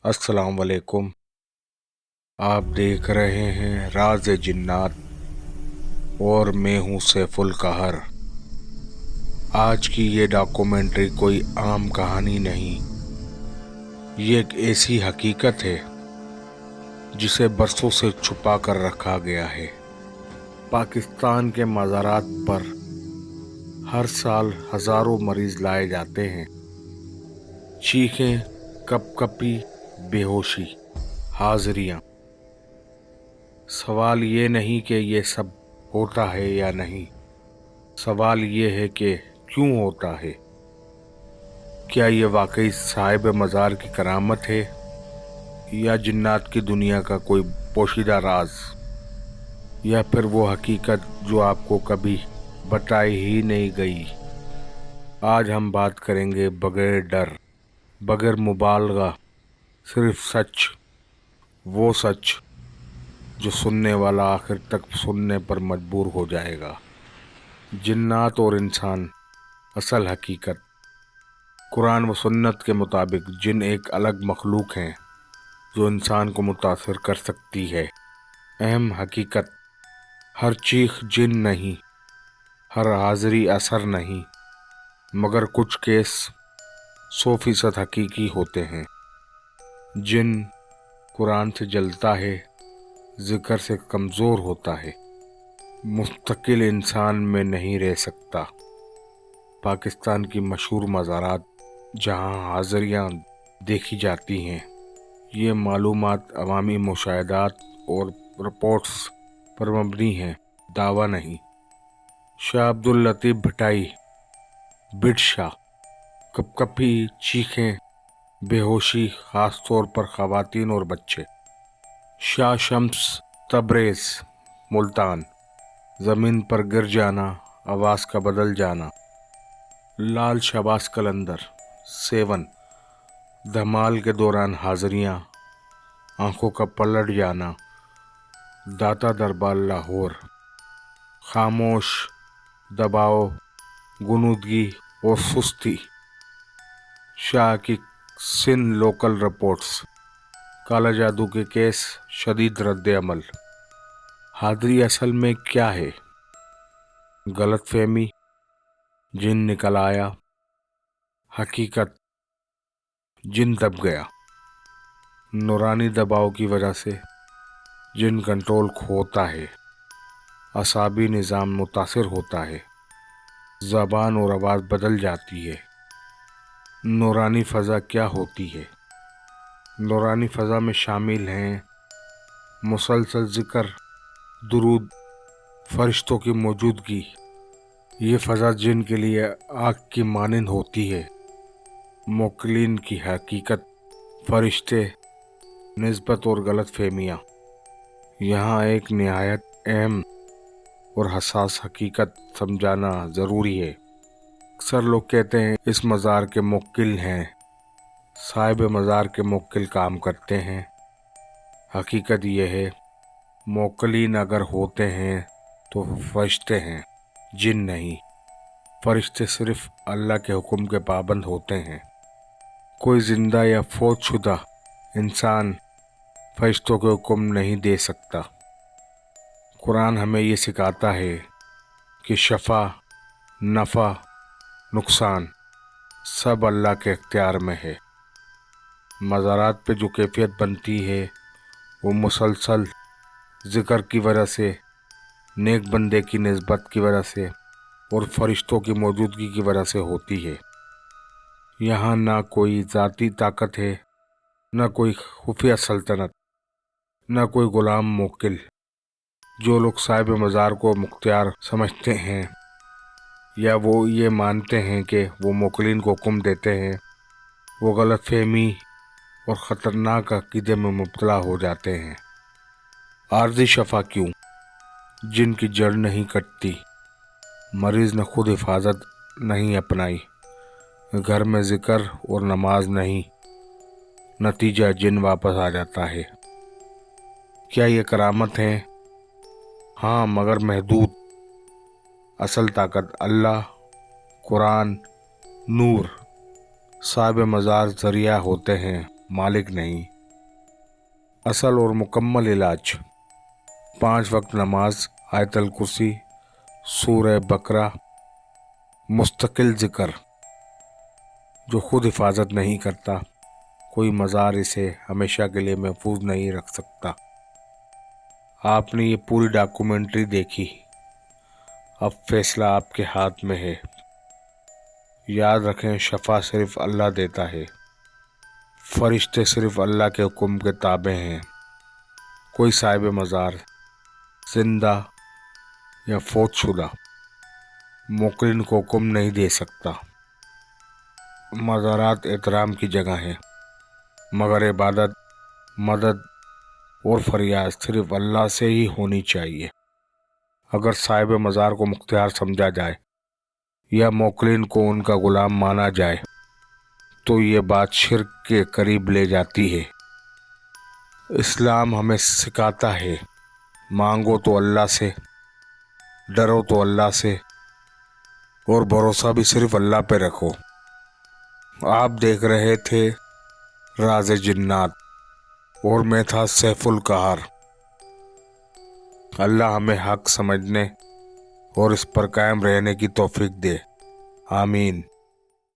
अस्सलाम वालेकुम। आप देख रहे हैं राज जिन्नात और मैं हूं सैफुल कहर। आज की ये डॉक्यूमेंट्री कोई आम कहानी नहीं, ये एक ऐसी हकीकत है जिसे बरसों से छुपा कर रखा गया है। पाकिस्तान के मज़ारात पर हर साल हज़ारों मरीज लाए जाते हैं। चीखें, कपकपी, बेहोशी, हाज़रियाँ। सवाल ये नहीं कि ये सब होता है या नहीं, सवाल ये है कि क्यों होता है। क्या ये वाकई साहिब मज़ार की करामत है या जिन्नात की दुनिया का कोई पोशीदा राज, या फिर वो हकीकत जो आपको कभी बताई ही नहीं गई। आज हम बात करेंगे बगैर डर, बगैर मुबालगा, सिर्फ सच, वो सच जो सुनने वाला आखिर तक सुनने पर मजबूर हो जाएगा। जिन्नात और इंसान, असल हकीकत। कुरान व सुन्नत के मुताबिक जिन एक अलग मखलूक हैं जो इंसान को मुतासिर कर सकती है। अहम हकीकत, हर चीख जिन नहीं, हर हाज़री असर नहीं, मगर कुछ केस 100% हकीकी होते हैं। जिन कुरान से जलता है, जिक्र से कमज़ोर होता है, मुस्तकिल इंसान में नहीं रह सकता। पाकिस्तान की मशहूर मज़ारात जहाँ हाज़रियाँ देखी जाती हैं, ये मालूमात अवामी मुशाहिदात और रिपोर्ट्स पर मबनी हैं, दावा नहीं। शाह अब्दुल लतीफ़ भटाई, बिट शाह, कपकपी, चीखें, बेहोशी, ख़ास तौर पर ख़वातीन और बच्चे। शाह शम्स तबरेज़, मुल्तान, ज़मीन पर गिर जाना, आवाज़ का बदल जाना। लाल शहबाज कलंदर, सेवन, धमाल के दौरान हाज़रियाँ, आँखों का पलट जाना। दाता दरबार लाहौर, खामोश, दबाव, गुनूदगी और सुस्ती। शाह की सिंध लोकल रिपोर्ट्स, काला जादू के केस, शदीद रद्द अमल। हादरी असल में क्या है? गलत फहमी, जिन निकल आया। हकीकत, जिन दब गया। नूरानी दबाव की वजह से जिन कंट्रोल खोता है, असाबी निज़ाम मुतासिर होता है, ज़बान और आवाज़ बदल जाती है। नूरानी फ़ज़ा क्या होती है? नूरानी फ़ज़ा में शामिल हैं मुसलसल ज़िक्र, दुरूद, फ़रिश्तों की मौजूदगी। ये फ़ज़ा जिन के लिए आग की मानिंद होती है। मोक्लिन की हकीकत, फ़रिश्ते, निस्बत और गलत फहमियाँ। यहाँ एक निहायत अहम और हसास हकीकत समझाना ज़रूरी है। अक्सर लोग कहते हैं इस मज़ार के मुक्किल हैं, साहिब मज़ार के मुक्किल काम करते हैं। हकीकत यह है, मोक्लिन अगर होते हैं तो फरिश्ते हैं, जिन नहीं। फरिश्ते सिर्फ अल्लाह के हुक्म के पाबंद होते हैं। कोई ज़िंदा या फौत शुदा इंसान फरिश्तों के हुक्म नहीं दे सकता। कुरान हमें ये सिखाता है कि शफा, नफ़ा, नुकसान सब अल्लाह के इख्तियार में है। मज़ारात पे जो कैफियत बनती है वो मुसलसल ज़िक्र की वजह से, नेक बंदे की निस्बत की वजह से और फरिश्तों की मौजूदगी की वजह से होती है। यहाँ ना कोई ज़ाती ताकत है, ना कोई खुफिया सल्तनत, ना कोई ग़ुलाम मुवक्किल। जो लोग साहिब मज़ार को मुख्तियार समझते हैं या वो ये मानते हैं कि वो मुवक्किलीन को हुक्म देते हैं, वो गलत फहमी और ख़तरनाक अक़ीदे में मुब्तला हो जाते हैं। आर्ज़ी शफा क्यों? जिनकी जड़ नहीं कटती। मरीज़ ने खुद हिफाजत नहीं अपनाई, घर में ज़िक्र और नमाज नहीं, नतीजा जिन वापस आ जाता है। क्या ये करामत है? हाँ, मगर महदूद। असल ताकत अल्लाह, कुरान, नूर। साहिब मज़ार ज़रिया होते हैं, मालिक नहीं। असल और मुकम्मल इलाज 5 वक्त नमाज, आयतल कुर्सी, सूरह बकरा, मुस्तकिल जिक्र। जो खुद हिफाजत नहीं करता, कोई मज़ार इसे हमेशा के लिए महफूज नहीं रख सकता। आपने ये पूरी डॉक्यूमेंट्री देखी, अब फैसला आपके हाथ में है। याद रखें, शफा सिर्फ अल्लाह देता है, फरिश्ते सिर्फ अल्लाह के हुक्म के ताबे हैं। कोई साहिब मज़ार, जिंदा या फौतशुदा, मुकरिन को हुक्म नहीं दे सकता। मज़ारात एहतराम की जगह हैं, मगर इबादत, मदद और फरियाद सिर्फ अल्लाह से ही होनी चाहिए। अगर साहिब मज़ार को मुख्तियार समझा जाए या मोकलिन को उनका गुलाम माना जाए तो ये बात शिर्क के करीब ले जाती है। इस्लाम हमें सिखाता है, मांगो तो अल्लाह से, डरो तो अल्लाह से, और भरोसा भी सिर्फ अल्लाह पे रखो। आप देख रहे थे राज़ जिन्नात और मैं था सैफुल कहर। अल्लाह हमें हक समझने और इस पर कायम रहने की तौफीक दे। आमीन।